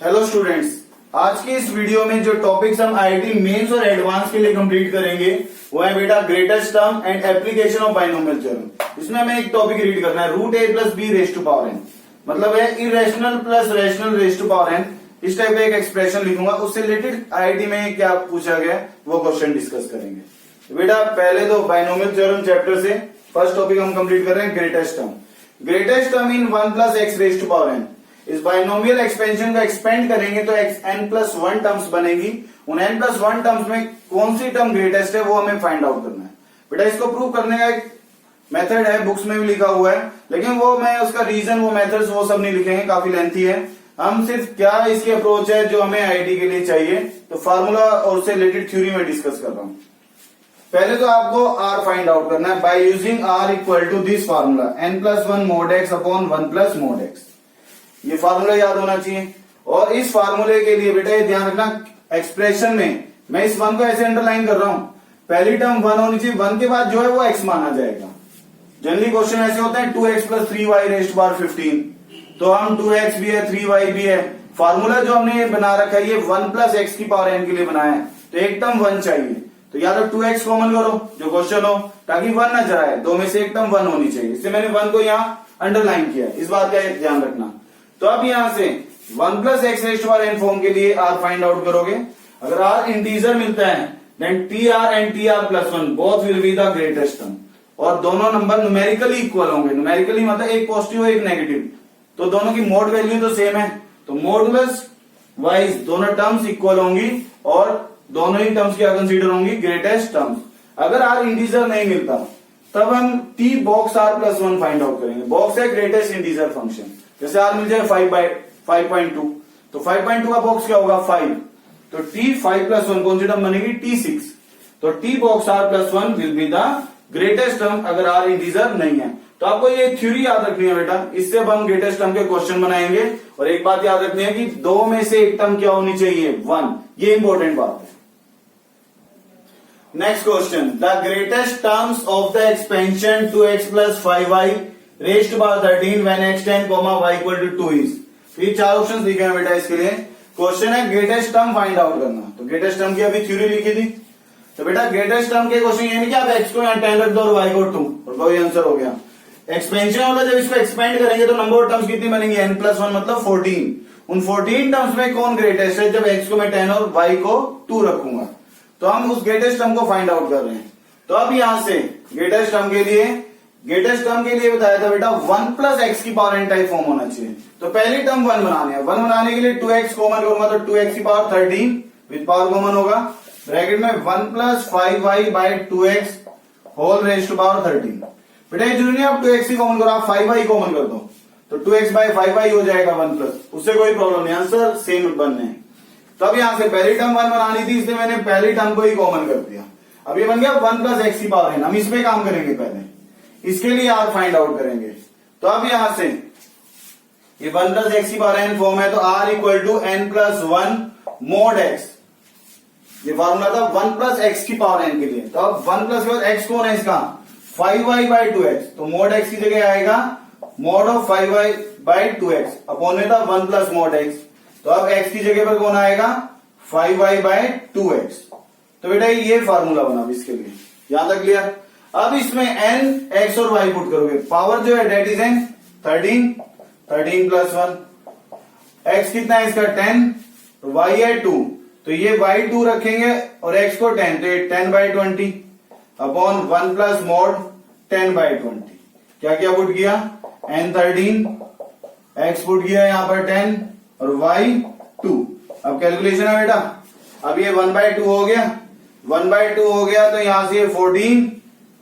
Hello students, आज की इस वीडियो में जो टॉपिक्स हम आईआईटी मेंस और एडवांस के लिए कंप्लीट करेंगे वो है बेटा greatest term and application of binomial theorem. इसमें हमें एक टॉपिक रीड करना है, root A plus b raise to power n, मतलब है irrational plus rational raise to power n. इस टाइप का एक एक्सप्रेशन लिखूंगा, उससे रिलेटेड आईआईटी में क्या पूछा गया वो क्वेश्चन डिस्कस करेंगे। तो बेटा पहले तो बाइनोमियल थ्योरम चैप्टर से फर्स्ट टॉपिक हम कंप्लीट कर रहे हैं greatest term. Greatest term in 1 plus x raise to power n. इस बाइनोमियल एक्सपेंशन को एक्सपेंड करेंगे तो n प्लस 1 टर्म्स बनेगी। उन n प्लस 1 टर्म्स में कौन सी टर्म ग्रेटेस्ट है वो हमें फाइंड आउट करना है। बेटा इसको प्रूव करने का एक मेथड है, बुक्स में भी लिखा हुआ है, लेकिन वो मैं उसका रीजन वो मेथड्स वो सब नहीं लिखेंगे, काफी लेंथी है। हम सिर्फ क्या इसकी अप्रोच है जो हमें आईआईटी के लिए चाहिए, तो फार्मूला और उससे रिलेटेड थ्योरी में डिस्कस कर रहा हूं। पहले तो आपको r फाइंड आउट करना है by using r equal to this formula n plus 1 mod x upon 1 plus mod x। ये फार्मूला याद होना चाहिए। और इस फार्मूले के लिए बेटा ये ध्यान रखना, एक्सप्रेशन में मैं इस 1 को ऐसे अंडरलाइन कर रहा हूं, पहली टर्म 1 होनी चाहिए, 1 के बाद जो है वो x माना जाएगा। जनरली क्वेश्चन ऐसे होते हैं 2x plus 3y raised to power 15, तो हम 2x भी है 3y भी है। फार्मूला जो हमने बना रखा है ये 1 प्लस x की पावर n के लिए बनाया है, तो एक टर्म 1 चाहिए, तो या तो 2x कॉमन करो जो क्वेश्चन हो, ताकि 1 न जाए, दो में से एक टर्म 1 होनी चाहिए। इससे मैंने 1 को यहाँ अंडरलाइन किया, इस बात का ध्यान रखना। तो अब यहां से 1 plus x raised to power n form के लिए r फाइंड आउट करोगे। अगर r इंटीजर मिलता है then tr and tr plus 1 both will be the greatest term, और दोनों नंबर न्यूमेरिकली इक्वल होंगे। न्यूमेरिकली मतलब एक पॉजिटिव एक नेगेटिव, तो दोनों की मोड वैल्यू तो सेम है, तो मॉडुलस वाइज दोनों टर्म्स इक्वल होंगी और दोनों ही टर्म्स क्या कंसीडर होंगी, ग्रेटेस्ट टर्म्स। अगर r इंटीजर नहीं मिलता तब हम t box r plus 1 find out करेंगे। बॉक्स है ग्रेटेस्ट इंटीजर फंक्शन, जैसे r मिल जाए 5/5.2, तो 5.2 का बॉक्स क्या होगा 5, तो t 5 प्लस 1 कौन सी टर्म बनेगी t6, तो t box r plus 1 will be the greatest term अगर r इंटीजर नहीं है। तो आपको ये थ्योरी याद रखनी है बेटा, इससे अब हम ग्रेटेस्ट टर्म के क्वेश्चन बनाएंगे। और एक बात याद रखनी है कि दो में से एक टर्म क्या होनी चाहिए 1, ये इंपॉर्टेंट बात है। Next question, the greatest terms of the expansion 2x plus 5y raised to power 13 when x 10, y equal to 2 is. ये चार ऑप्शंस दिखे हैं बेटा इसके लिए। क्वेश्चन है ग्रेटेस्ट टर्म फाइंड आउट करना, तो ग्रेटेस्ट टर्म की अभी थ्योरी लिखी थी। तो बेटा ग्रेटेस्ट टर्म के क्वेश्चन ये नहीं कि आप x को यहाँ 10 रख दो और y को 2 और कोई आंसर हो गया। एक्सपेंशन वाला जब इसको एक्सपेंड करेंगे तो नंबर ऑफ टर्म्स कितनी बनेंगी, n प्लस 1 मतलब 14। उन 14 टर्म्स में कौन ग्रेटेस्ट है, जब x को मैं 10 और y को 2 रखूंगा, तो हम उस ग्रेटेस्ट टर्म को फाइंड आउट कर रहे हैं। तो अब यहां से ग्रेटेस्ट टर्म के लिए बताया था बेटा 1 प्लस एक्स की पावर n टाइप फॉर्म होना चाहिए। तो पहली टर्म 1 बनाने है, 1 बनाने के लिए 2x कॉमन करूंगा, तो 2x की पावर 13 विद पावर कॉमन होगा, ब्रैकेट में 1 plus 5y by 2x whole raise to power 13। बेटा ये जरूरी है आप 2x ही कॉमन करो, आप 5y कॉमन कर दो, तो 2x बाई 5y हो जाएगा 1 प्लस, उससे कोई प्रॉब्लम नहीं, आंसर सेम बनने हैं। तो अब यहां से पहली टर्म 1 बनानी थी, इसलिए मैंने पहली टर्म को ही कॉमन कर दिया। अब ये बन गया 1 प्लस एक्स की पावर n। हम इसमें काम करेंगे, पहले इसके लिए r फाइंड आउट करेंगे। तो अब यहां से ये 1 प्लस एक्स की पावर n फॉर्म है, तो r equal to n plus 1 mod x। ये फॉर्मूला था 1 प्लस एक्स की पावर n के लिए। तो अब 1 प्लस x कौन है इसका 5y बाई 2x, तो मोड x की जगह आएगा mode of 5y by 2x upon में था 1 प्लस मोड x, तो अब x की जगह पर कौन आएगा 5y बाई 2x। तो बेटा ये फार्मूला बना इसके लिए, यहां तक क्लियर। अब इसमें n x और y पुट करोगे, पावर जो है that is n 13 plus 1, x कितना है इसका 10, y है 2, तो ये y 2 रखेंगे और x को 10, तो ये 10 by 20 upon 1 plus mode 10 by 20। क्या क्या पुट किया n 13, x पुट किया यहां पर 10 और y 2। अब कैलकुलेशन है बेटा, अब ये 1 बाई 2 हो गया, 1 बाई 2 हो गया, तो यहां से 14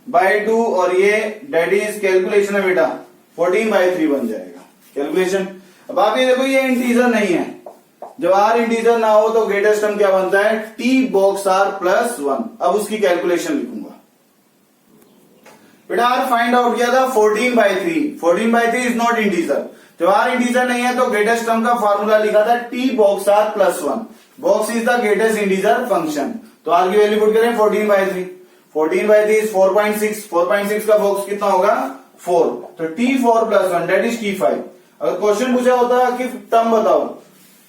बाई 2 और ये डेट इज कैलकुलेशन है बेटा 14 बाई 3 बन जाएगा कैलकुलेशन। अब आप ये देखो ये इंटीजर नहीं है, जब r इंटीजर ना हो तो ग्रेटेस्ट टर्म क्या बनता है t बॉक्स r प्लस 1। अब उसकी कैलकुलेशन लिखूंगा बेटा, r फाइंड आउट किया था 14 by 3, 14 by 3 is not integer. जब r इंटीजर नहीं है तो ग्रेटेस्ट टर्म का फॉर्मूला लिखा था t box r plus 1, box is the greatest integer function. तो r की वैल्यू पुट करें 14 बाई 3, 14 बाई 3 इज 4.6, 4.6 का बॉक्स कितना होगा 4, तो t4 plus 1 date is t5। अगर क्वेश्चन पूछा होता कि टर्म बताओ,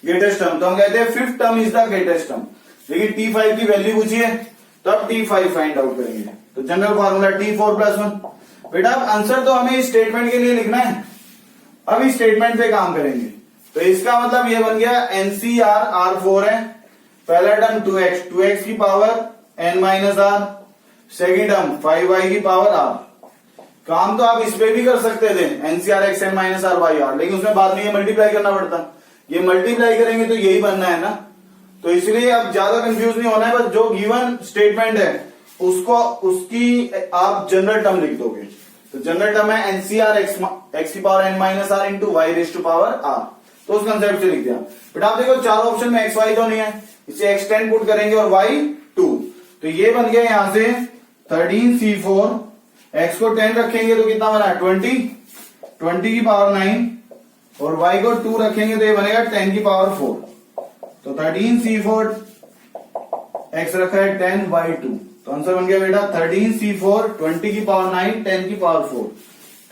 ग्रेटेस्ट टर्म, तो हम कहते हैं fifth term is the greatest term. लेकिन T5 की वैल्यू पूछी है तो अब T5 फाइंड आउट करेंगे। तो जनरल फॉर्मूला T4 + 1। बेटा अब आंसर तो हमें इस स्टेटमेंट के लिए लिखना है, अब इस स्टेटमेंट पे काम करेंगे। तो इसका मतलब ये बन गया NCR R4 है, पहला टर्म 2x की power n minus r, second term 5y की पावर r। काम तो आप इस पे भी कर सकते थे NCR x n minus r y r, लेकिन उसमें बाद में ये मल्टीप्लाई करना पड़ता, ये मल्टीप्लाई करेंगे तो यही बनना है ना। तो इसलिए अब ज्यादा कंफ्यूज नहीं होना है, बस जो गिवन स्टेटमेंट है उसको उसकी आप जनरल टर्म लिख दोगे। तो जनरल टर्म है NCR x की power n minus r into y raise to power r, तो उस कंसेप्ट से लिख दिया। बट आप देखो चारों ऑप्शन में x y तो नहीं है, इसे x10 पुट करेंगे और y 2, तो ये बन गया यहां से 13c4, x को 10 रखेंगे तो कितना बना 20 की पावर 9 और y को 2 रखेंगे तो ये बनेगा 10 की पावर 4। तो 13c4 x रखा है 10 y 2, तो आंसर बन गया बेटा 13c4 20 की पावर 9 10 की पावर 4,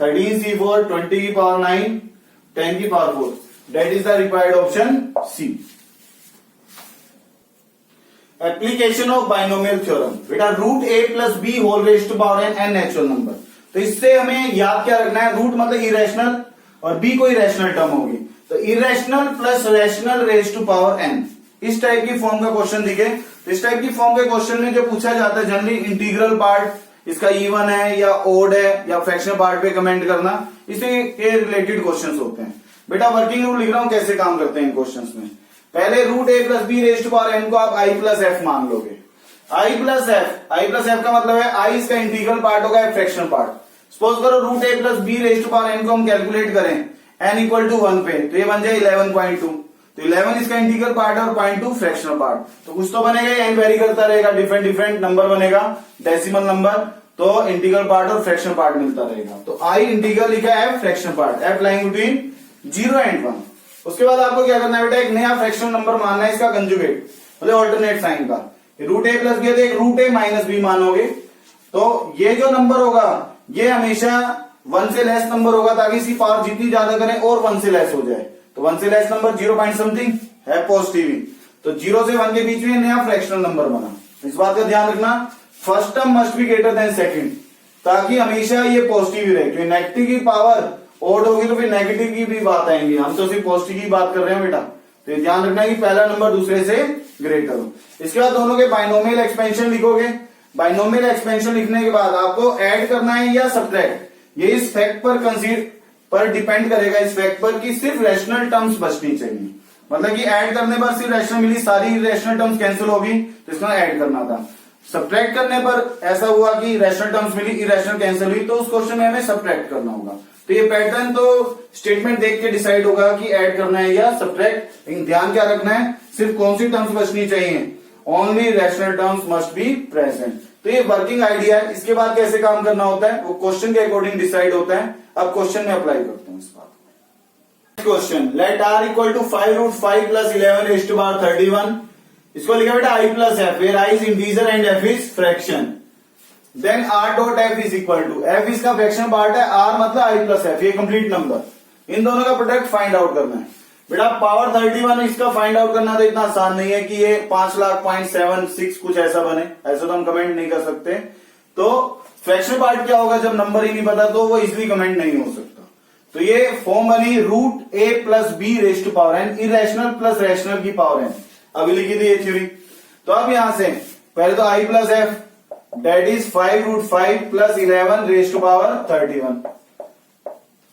13c4 20 की पावर 9 10 की power 4, that is the required option C. Application of binomial theorem, बेटा root a plus B whole raise to power n natural number. तो इससे हमें याद क्या रखना है, रूट मतलब इरेशनल और b कोई रैशनल टर्म होगी, तो irrational plus rational raise to power n, इस टाइप की फॉर्म का क्वेश्चन दिखे तो इस टाइप की फॉर्म के क्वेश्चन में जो पूछा जाता है जनरली इंटीग्रल पार्ट इसका इवन है या ओड है या फ्रैक्शनल पार्ट पे कमेंट करना, इसी के रिलेटेड क्वेश्चंस होते हैं। बेटा वर्किंग रूल लिख रहा हूं कैसे काम करते हैं इन क्वेश्चंस में। पहले root a plus b raise to power n को आप i प्लस एफ मान लोगे। i प्लस एफ का मतलब है i इसका इंटीग्रल पार्ट होगा फ्रैक्शनल पार्ट। सपोज करो root a plus b raise to power n को हम कैलकुलेट करें n इक्वल टू 1 पे, तो ये बन जाए 11.2, तो 11 इसका इंटीग्रल पार्ट है और 0.2 फ्रैक्शनल पार्ट, तो कुछ तो बनेगा, n वेरी करता रहेगा, डिफरेंट नंबर बनेगा, डेसिमल नंबर, तो इंटीग्रल पार्ट और फ्रैक्शनल पार्ट मिलता रहेगा। तो i इंटीग्रल लिखा है fractional part, f lying between 0 and 1। उसके बाद आपको क्या करना है बेटा, एक नया फ्रैक्शनल नंबर मानना है, इसका कंजुगेट मतलब ऑल्टरनेट साइन का। रूट a प्लस बी है तो एक रूट a माइनस बी मानोगे, तो ये जो नंबर होगा ये हमेशा 1 से लेस नंबर होगा, ताकि इसकी पावर जितनी ज्यादा करें और 1 से लेस हो जाए। तो 1 से लेस नंबर 0 पॉइंट समथिंग है पॉजिटिव, तो 0 से 1 के बीच में नया फ्रैक्शनल नंबर बना। इस बात का ध्यान रखना, first term must be greater than second, ताकि हमेशा ये पॉजिटिव ही रहे, क्योंकि नेगेटिव की पावर ओड होगी तो फिर नेगेटिव की भी बात आएंगी, हम तो सिर्फ पॉजिटिव की बात कर रहे हैं बेटा। तो ये ध्यान रखना कि पहला नंबर दूसरे से ग्रेटर हो। इसके बाद दोनों के बाइनोमियल एक्सपेंशन लिखोगे। बाइनोमियल एक्सपेंशन लिखने के बाद आपको ऐड करना है या सब्ट्रैक्ट, ये इस फैक्ट पर डिपेंड करेगा, इस फैक्ट पर कि सिर्फ रैशनल टर्म्स बचनी चाहिए, मतलब कि ऐड करने पर सिर्फ रैशनल मिली, सारी रैशनल टर्म्स कैंसिल होगी, तो इसको ऐड करना था। सब्ट्रैक्ट करने पर ऐसा हुआ कि रैशनल टर्म्स मिली, इरेशनल कैंसिल हुई, तो उस क्वेश्चन में हमें सब्ट्रैक्ट करना होगा। तो ये पैटर्न तो स्टेटमेंट देख के डिसाइड होगा कि ऐड करना है या सब्ट्रैक्ट, लेकिन ध्यान क्या रखना है, सिर्फ कौन सी टर्म्स बचनी चाहिए, only rational terms must be present. तो ये वर्किंग आइडिया है, इसके बाद कैसे काम करना होता है वो क्वेश्चन के अकॉर्डिंग डिसाइड होता है। अब क्वेश्चन में अप्लाई करते हैं इस बात को। Question, let r equal to 5 root 5 plus 11 raise to power 31, इसको लिखा बेटा i plus f, where i is integer and f is fraction. Then r dot f is equal to, f इसका फ्रैक्शन पार्ट है, r मतलब i plus f, ये complete number, इन दोनों का प्रोडक्ट फाइंड आउट करना है। बेटा पावर 31 इसका फाइंड आउट करना तो इतना आसान नहीं है कि ये 5,00,000.76 कुछ ऐसा बने, ऐसा तो हम कमेंट नहीं कर सकते। तो फ्रैक्शन पार्ट क्या होगा, जब नंबर ही नहीं पता तो वो इजिली कमेंट नहीं हो सकता। तो ये फॉर्म बनी root a plus b raise to power n, irrational plus rational की पावर n, अभी लिखी थी ये थ्योरी। तो अब यहां से पहले तो i plus f that is 5 root 5 plus 11 raise to power 31,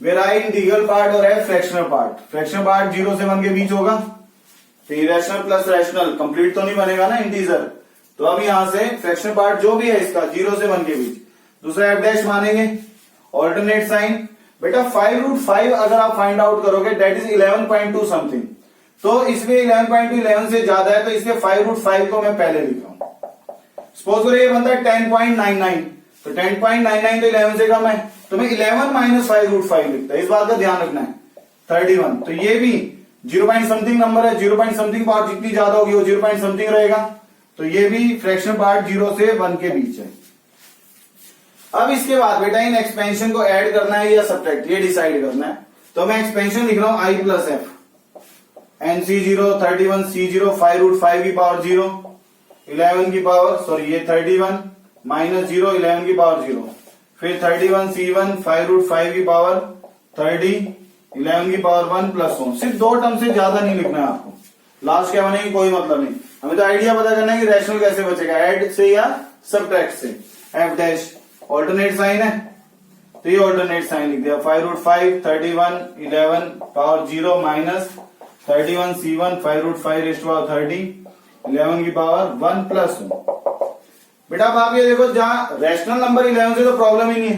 where i integral part और f fractional part. Fractional part 0 से 1 के बीच होगा, तो इरेशनल प्लस रैशनल कंप्लीट तो नहीं बनेगा ना इंटीजर। तो अब यहां से फ्रैक्शनल पार्ट जो भी है इसका 0 से 1 के बीच, दूसरा f डैश मानेंगे, ऑल्टरनेट साइन। बेटा 5 रूट 5 अगर आप फाइंड आउट करोगे दैट इज 11.2 समथिंग, तो इसमें 11.2 11 से ज्यादा है, तो इसलिए 5 रूट 5 को मैं पहले लिख रहा हूं। सपोज करो ये बनता है 10.99, तो 10.99 तो 11 से कम है, तो मैं 11 माइनस 5 रूट 5 लिखता है, इस बात का ध्यान रखना है। 31, तो ये भी 0 पॉइंट समथिंग नंबर है, 0 पॉइंट समथिंग पार्ट जितनी ज्यादा होगी वो 0 पॉइंट समथिंग रहेगा, तो ये भी फ्रैक्शन पार्ट 0 से 1 के बीच है। अब इसके बाद बेटा इन एक्सपेंशन को ऐड करना है या सब्ट्रैक्ट, ये डिसाइड करना है। तो मैं एक्सपेंशन लिख रहा हूं i plus F, NC0 31 C0 5 root 5 की पावर 0 11 की पावर सॉरी ये 31 माइनस 0 11 की पावर 0 फिर 31 C1 5 रूट 5 की पावर 30 11 की पावर 1 प्लस 1। सिर्फ दो टर्म से ज्यादा नहीं लिखना है आपको, लास्ट क्या बनेगी कोई मतलब नहीं। हमें तो आइडिया पता करना है कि रैशनल कैसे बचेगा, ऐड से या सब्ट्रैक्ट से। एफ डैश ऑल्टरनेट साइन है तो ये ऑल्टरनेट साइन लिख दिया 5 root 5 31 11 power 0 minus 31 C1 5 root 5 raised power 30 11 की पावर 1 प्लस 1। बेटा अब आप ये देखो जहां रैशनल नंबर 11 से तो प्रॉब्लम ही नहीं है,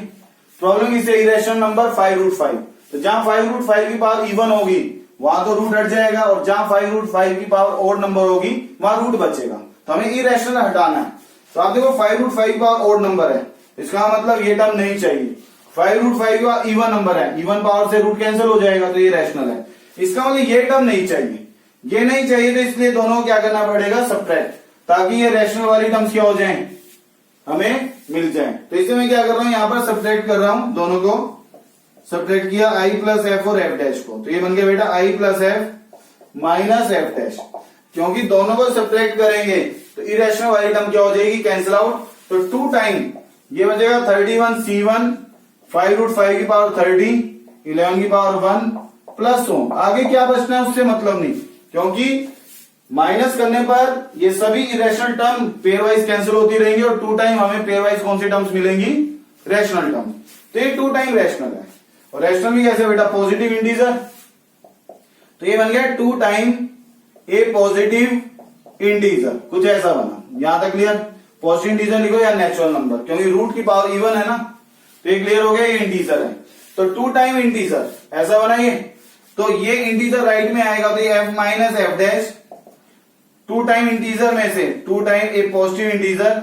प्रॉब्लम किससे, इरेशनल नंबर 5 रूट 5। तो जहां 5 रूट 5 की पावर इवन होगी वहां तो रूट हट जाएगा, और जहां 5 रूट 5 की पावर ओड नंबर होगी वहां रूट बचेगा। तो हमें इरेशनल हटाना है। तो आप देखो 5 रूट 5 की पावर ओड नंबर है, इसका मतलब ये टर्म नहीं चाहिए। 5 रूट 5 की पावर इवन नंबर है, इवन पावर से रूट कैंसिल हो जाएगा तो ये रैशनल है, इसका मतलब ये टर्म नहीं चाहिए, ये नहीं चाहिए। तो इसलिए दोनों को क्या करना पड़ेगा, सब्ट्रैक्ट, ताकि ये रैशनल वाली टर्म्स क्या हो जाएं, हमें मिल जाए। तो इससे मैं क्या कर रहा हूं, यहां पर सब्ट्रैक्ट कर रहा हूं, दोनों को सब्ट्रैक्ट किया आई प्लस एफ और एफ डैश को। तो ये बन गया बेटा I plus F minus F dash, क्योंकि दोनों को सब्ट्रैक्ट करेंगे तो इरेशनल वाली टर्म क्या हो जाएगी, कैंसिल आउट। तो 2 टाइम ये बचेगा 31 C1 5 रूट 5 की पावर 30 11 की पावर 1 प्लस 1। आगे क्या बचना है उससे मतलब नहीं, क्योंकि माइनस करने पर ये सभी irrational term pair wise cancel होती रहेंगी, और 2 टाइम हमें पेयर वाइज कौन सी टर्म्स मिलेंगी, रैशनल टर्म। तो ये 2 टाइम रैशनल है, और रैशनल भी कैसे बेटा, पॉजिटिव इंटीजर। तो ये बन गया 2 टाइम ए पॉजिटिव इंटीजर, कुछ ऐसा बना। यहां तक क्लियर, पॉजिटिव इंटीजर लिखो या नेचुरल नंबर, क्योंकि रूट की पावर इवन है ना, तो ये क्लियर हो गया, ये इंटीजर है। तो 2 टाइम इंटीजर ऐसा बना ये, तो ये इंटीजर राइट में आएगा, तो ये F minus F dash 2 time integer में से 2 टाइम ए पॉजिटिव इंटीजर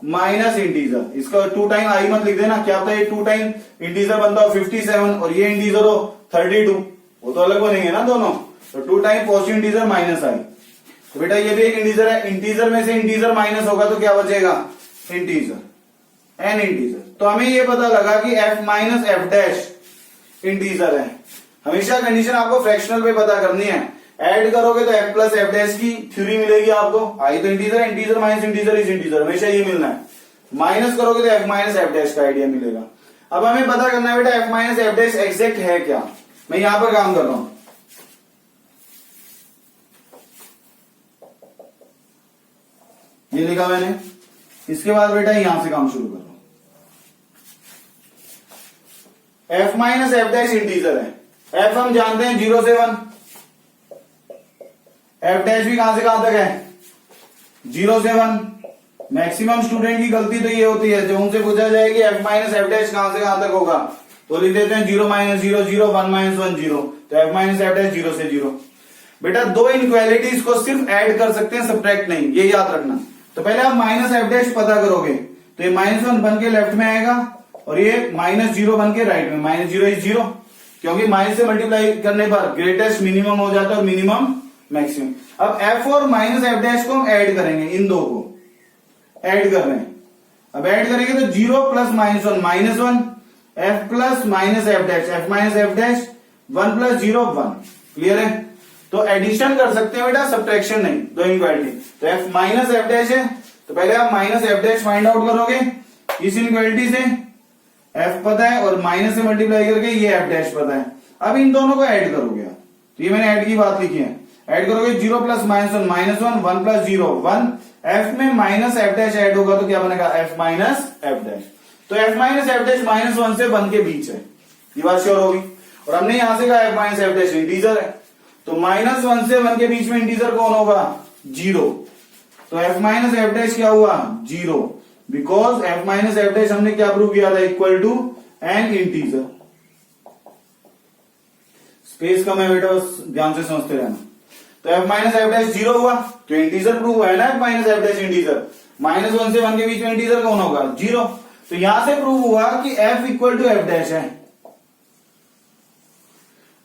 माइनस इंटीजर, इसका 2 टाइम आई मत लिख देना, क्या होता है 2 टाइम इंटीजर बनता हो 57 और ये इंटीजर हो 32, वो तो अलग बनेंगे ना दोनों। तो 2 टाइम पॉजिटिव इंटीजर माइनस आई, तो बेटा ये भी एक इंटीजर है, इंटीजर में से इंटीजर माइनस होगा तो क्या बचेगा, इंटीजर एन इंटीजर। तो हमें ये पता लगा कि F minus F dash integer है। हमेशा कंडीशन आपको फ्रैक्शनल पे पता करनी है, ऐड करोगे तो एफ प्लस एफ डैश की थ्योरी मिलेगी आपको, आई तो इंटीजर है, integer minus integer is integer, हमेशा ये मिलना है। माइनस करोगे तो एफ माइनस एफ डैश का आइडिया मिलेगा। अब हमें पता करना है बेटा F minus F dash exact है क्या, मैं यहां पर काम कर रहा हूं। ये लिखा मैंने, इसके बाद बेटा यहां से काम शुरू कर रहा हूं। F minus F dash integer है, एफ हम जानते हैं 0 से 1, एफ डैश भी कहां से कहां तक है, 0 से 1। मैक्सिमम स्टूडेंट की गलती तो ये होती है, जो उनसे पूछा जाए कि एफ माइनस एफ डैश कहां से कहां तक होगा, तो लिख देते हैं 0 माइनस 0 0 1 माइनस 1 0, तो एफ माइनस एफ डैश 0 से 0। बेटा 2 इनइक्वालिटीज को सिर्फ ऐड कर सकते हैं, सब्ट्रैक्ट नहीं, ये याद रखना। तो पहले आप माइनस एफ डैश पता करोगे, तो ये -1 बन के लेफ्ट में आएगा, और ये -0 बन के राइट में, -0 इज 0, क्योंकि माइनस से मल्टीप्लाई करने पर ग्रेटेस्ट मिनिमम हो जाता है और मिनिमम मैक्सिमम। अब एफ और माइनस एफ डैश को हम ऐड करेंगे, इन दो को ऐड कर रहे हैं। अब ऐड करेंगे तो 0 plus -1 -1, F plus minus F dash, F minus F dash 1 plus 0 1, clear है। तो एडिशन कर सकते हैं बेटा, सब्ट्रैक्शन नहीं, दो इनइक्वालिटी। तो एफ माइनस एफ डैश है, तो पहले आप minus F dash find out करोगे इस इनइक्वालिटी से, एफ पता है और माइनस से मल्टीप्लाई करके ये एफ डैश पता है। अब इन दोनों को ऐड करोगे, तो ये मैंने ऐड की बात लिखी है, ऐड करोगे 0 प्लस -1 -1 1 प्लस 0 1, एफ में माइनस एफ डैश ऐड होगा तो क्या बनेगा, एफ माइनस एफ डैश। तो एफ माइनस एफ डैश -1 से 1 के बीच है, ये बात श्योर होगी। और हमने यहां से कहा F minus F dash integer है, तो -1 से 1 के बीच में इंटीजर कौन होगा, 0। तो एफ माइनस एफ डैश क्या हुआ, 0, because F minus F dash हमने क्या प्रूव किया था, equal to an integer. Space कम है बेटा, बस ध्यान से समझते रहना। तो एफ माइनस एफ डैश 0 हुआ, तो इंटीजर प्रूव हुआ है ना, F minus F dash integer. -1 से 1 के बीच में इंटीजर कौन होगा, 0। तो यहां से प्रूव हुआ कि f equal to f dash है,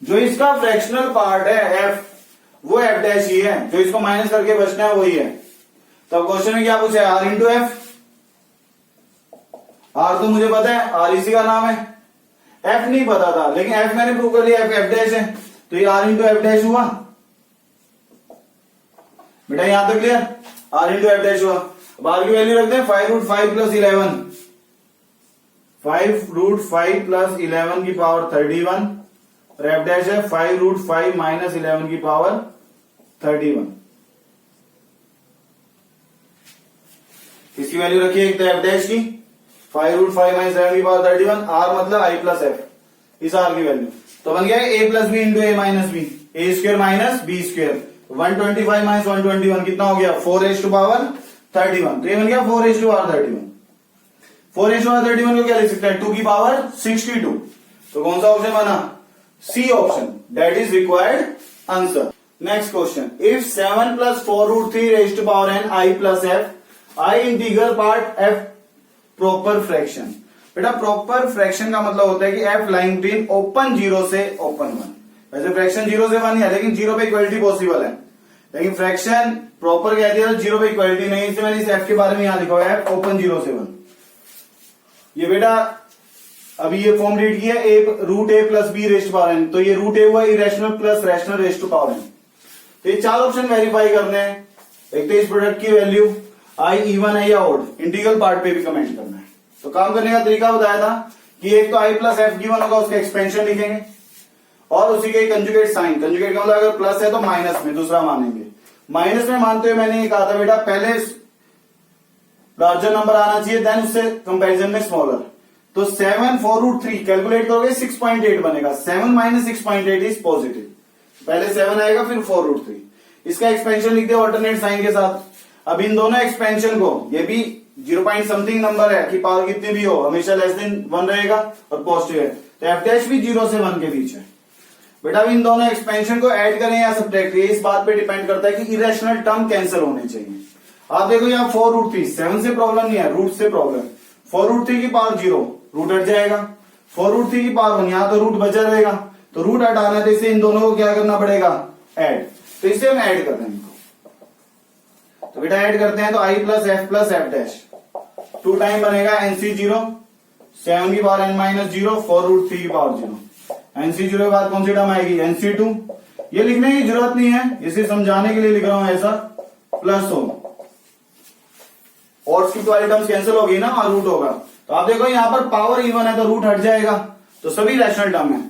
जो इसका फ्रैक्शनल पार्ट है एफ, वो एफ डैश ही है, जो इसको माइनस करके बचना है वही है। तो क्वेश्चन में क्या पूछा है, आर इंटू एफ, आर तो मुझे पता है, आर इसी का नाम है, एफ नहीं पता था, लेकिन एफ मैंने प्रूव कर लिया, एफ एफ डैश है, तो ये आर इंटू एफ डैश हुआ, बेटा यहां तक clear, r into f dash हुआ। अब आर की वैल्यू रखते हैं 5√5 प्लस 11, 5√5 प्लस 11 की पावर 31, और एफ डैश है 5√5 माइनस 11 की पावर 31। इसकी वैल्यू रखिए एक तो एफ डैश की 5√5 माइनस 11 की पावर 31, आर मतलब आई प्लस एफ, इस आर की वैल्यू तो बन गया A plus B into A minus B, A square minus B square, 125 माइनस 121 कितना हो गया 4⁻31, तो ये बन गया 4⁻31। 4⁻31 को क्या लिख सकते हैं 2 की पावर 62, तो कौन सा ऑप्शन बना C option, that is required answer. Next question, if 7 plus 4√3 raise to power n i plus f, i integral part f proper fraction. बेटा प्रॉपर फ्रैक्शन का मतलब होता है कि एफ लाइन बिटवीन ओपन 0 से ओपन 1, वैसे fraction 0 से 1 है लेकिन 0 पे इक्वलिटी पॉसिबल है, लेकिन फ्रैक्शन प्रॉपर कह दिया 0 पे इक्वलिटी नहीं, इसलिए मैंने इस एफ के बारे में यहां लिखा हुआ है ओपन 0 से 1। ये बेटा अभी ये फॉर्म रीड किया √a plus B raised power n, तो ये √a हुआ irrational plus rational raised to power n. तो ये 4 ऑप्शन वेरीफाई करने हैं, एक तो इस प्रोडक्ट की वैल्यू आई इवन है या ओड, इंटीग्रल पार्ट पे भी कमेंट करना है। तो काम करने का तरीका बताया था कि एक तो आई प्लस एफ गिवन होगा उसका एक्सपेंशन लिखेंगे और उसी के कंजुगेट साइन, कंजुगेट का मतलब अगर प्लस है तो माइनस में दूसरा मानेंगे, माइनस में मानते हुए मैंने ये कहा था बेटा पहले लार्जर नंबर आना चाहिए देन उससे कंपैरिजन में स्मॉलर। तो 7 4√3 कैलकुलेट करोगे 6.8 बनेगा, 7 माइनस 6.8 इज पॉजिटिव, पहले 7 आएगा फिर 4√3, इसका एक्सपेंशन लिख दिया ऑल्टरनेट साइन के साथ। अब इन दोनों एक्सपेंशन को, ये भी 0 पॉइंट समथिंग नंबर है कि पावर कितनी भी हो हमेशा लेस देन 1 रहेगा और पॉजिटिव है, तो एफ डैश भी 0 से 1 के बीच है। बेटा इन दोनों एक्सपेंशन को ऐड करें या सब्ट्रैक्ट, ये इस बात पे डिपेंड करता है कि इरेशनल टर्म कैंसिल होने चाहिए। आप देखो यहाँ 4√3, 7 से प्रॉब्लम नहीं है, रूट से प्रॉब्लम। 4√3 की पावर 0, रूट हट जाएगा, 4√3 की पावर 1, यहां तो रूट बचा रहेगा, तो रूट हटाना है तो इसे इन दोनों को क्या करना पड़ेगा ऐड, तो इसे हम ऐड कर रहे हैं इनको। तो बेटा ऐड करते हैं तो आई प्लस एफ डैश 2 टाइम बनेगा NC0, 7 की पावर n माइनस 0, 4√3 की पावर 0, NC0 के बाद कौन सी टर्म आएगी NC2। ये लिखने की जरूरत नहीं है, इसे समझाने के लिए लिख रहा हूं ऐसा, प्लस हो और स्किप वाली टर्म्स कैंसिल होगी ना और रूट होगा, तो आप देखो यहां पर पावर इवन है तो रूट हट जाएगा, तो सभी रैशनल टर्म है।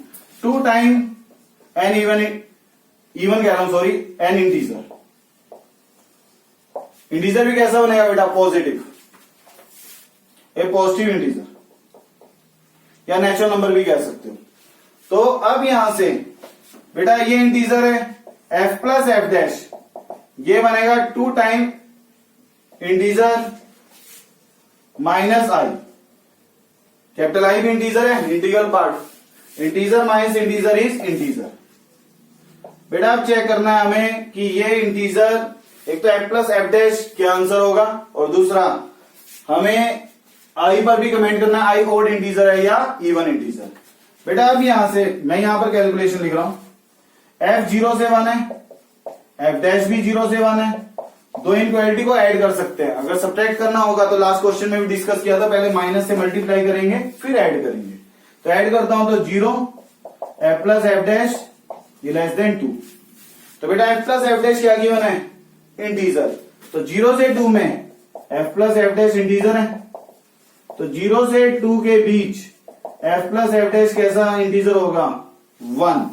2 टाइम एन इवन कह रहा हूं सॉरी, एन इंटीजर, इंटीजर भी कैसा बनेगा बेटा पॉजिटिव, ए पॉजिटिव इंटीजर या नेचुरल नंबर भी कह सकते हो। तो अब यहां से बेटा ये इंटीजर है एफ प्लस एफ डैश, ये बनेगा 2 time integer minus I, capital I भी इंटीजर है, integral part, integer minus integer is integer. बेटा अब चेक करना है हमें कि ये इंटीजर, एक तो एफ प्लस एफ डैश क्या आंसर होगा, और दूसरा हमें आई पर भी कमेंट करना है आई ओड इंटीजर है या इवन इंटीजर। बेटा अब यहां से मैं यहां पर कैलकुलेशन लिख रहा हूं, एफ 0 से 1 है, एफ डैश भी 0 से 1 है, दो इनक्वालिटी को ऐड कर सकते हैं। अगर सब्ट्रैक्ट करना होगा तो लास्ट क्वेश्चन में भी डिस्कस किया था, पहले माइनस से मल्टीप्लाई करेंगे फिर ऐड करेंगे। तो ऐड करता हूं तो 0 एफ प्लस एफ डैश ये लेस देन 2, तो बेटा एफ प्लस एफ डैश क्या गिवन है इंटीजर, तो 0 से 2 में F plus f dash integer है, तो 0 से 2 के बीच एफ प्लस एफ डैश कैसा इंटीजर होगा 1,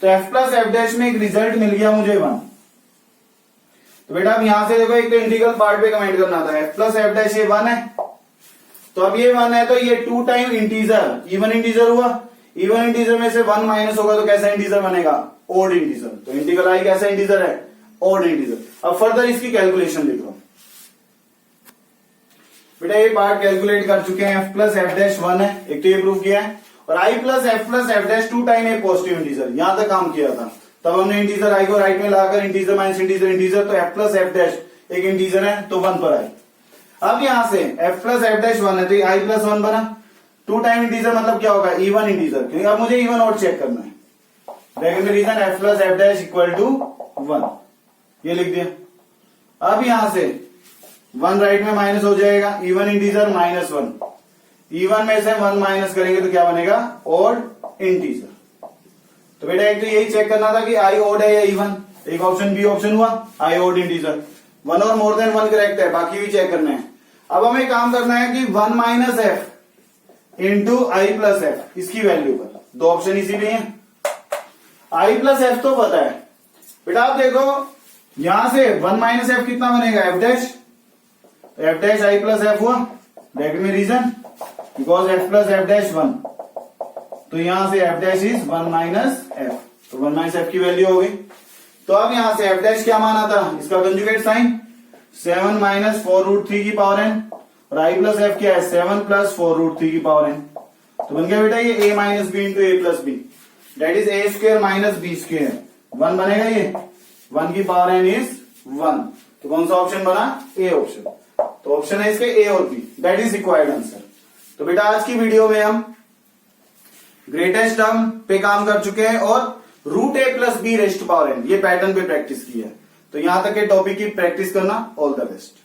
तो एफ प्लस एफ डैश में एक रिजल्ट मिल गया मुझे 1। तो बेटा अब यहां से देखो एक तो इंटीग्रल पार्ट पे कमेंट करना था, एफ प्लस एफ डैश ये 1 है, तो अब ये 1 है तो ये 2 टाइम इंटीजर इवन इंटीजर हुआ, इवन इंटीजर में से 1 माइनस होगा तो कैसा इंटीजर बनेगा ओड इंटीजर, तो इंटीग्रल आई कैसा इंटीजर है ओड इंटीजर। अब फर्दर इसकी कैलकुलेशन लिख रहा हूं, बेटा ये पार्ट कैलकुलेट कर चुके हैं, एफ प्लस एफ डैश 1 है, एक तो ये प्रूव किया है, और आई प्लस एफ डैश 2 टाइम ए पॉजिटिव इंटीजर, यहां तक काम किया था। तब हमने इंटीजर आई को राइट में लगाकर इंटीजर माइनस इंटीजर इंटीजर, तो एफ प्लस एफ डैश एक इंटीजर है तो 1 पर आए। अब यहां से एफ प्लस एफ डैश 1 है तो आई प्लस 1 बना, 2 टाइम इंटीजर मतलब क्या होगा इवन इंटीजर, क्योंकि अब मुझे इवन और चेक करना है, ब्रैकेट में reason f plus f dash equal to 1, ये लिख दिया। अब यहां से 1 राइट में माइनस हो जाएगा, इवन इंटीजर माइनस 1, इवन में से 1 माइनस करेंगे तो क्या बनेगा ओड इंटीजर। तो बेटा एक तो यही चेक करना था कि आई ओड है या इवन, एक ऑप्शन बी ऑप्शन हुआ, आई ओड इंटीजर। वन और मोर देन वन करेक्ट है, बाकी भी चेक करने हैं। अब हमें काम करना है कि 1 माइनस एफ इंटू आई प्लस एफ, इसकी वैल्यू पर दो ऑप्शन इसीलिए हैं। आई प्लस एफ तो पता है बेटा, आप देखो यहां से 1 माइनस एफ कितना बनेगा, f dash, f dash i plus f हुआ, ब्रैकेट में reason because f plus f dash 1, तो यहां से f dash is 1 minus f, तो 1 माइनस एफ की वैल्यू हो गई। तो अब यहां से एफ डैश क्या माना था, इसका कंजुगेट साइन 7 माइनस 4 रूट 3 की पावर एन, और आई प्लस एफ क्या है 7 प्लस 4 रूट 3 की पावर एन। तो बन गया बेटा ये A minus B into A plus B, that is A square minus B square, 1 बनेगा ये, 1 की पावर एन इज 1। तो कौन सा ऑप्शन बना, ए ऑप्शन। तो ऑप्शन है इसके ए और b, that is required answer. तो बेटा आज की वीडियो में हम ग्रेटेस्ट टर्म पे काम कर चुके हैं और रूट ए plus B raised power n, ये पैटर्न पे प्रैक्टिस की है। तो यहां तक के टॉपिक की प्रैक्टिस करना, ऑल द बेस्ट।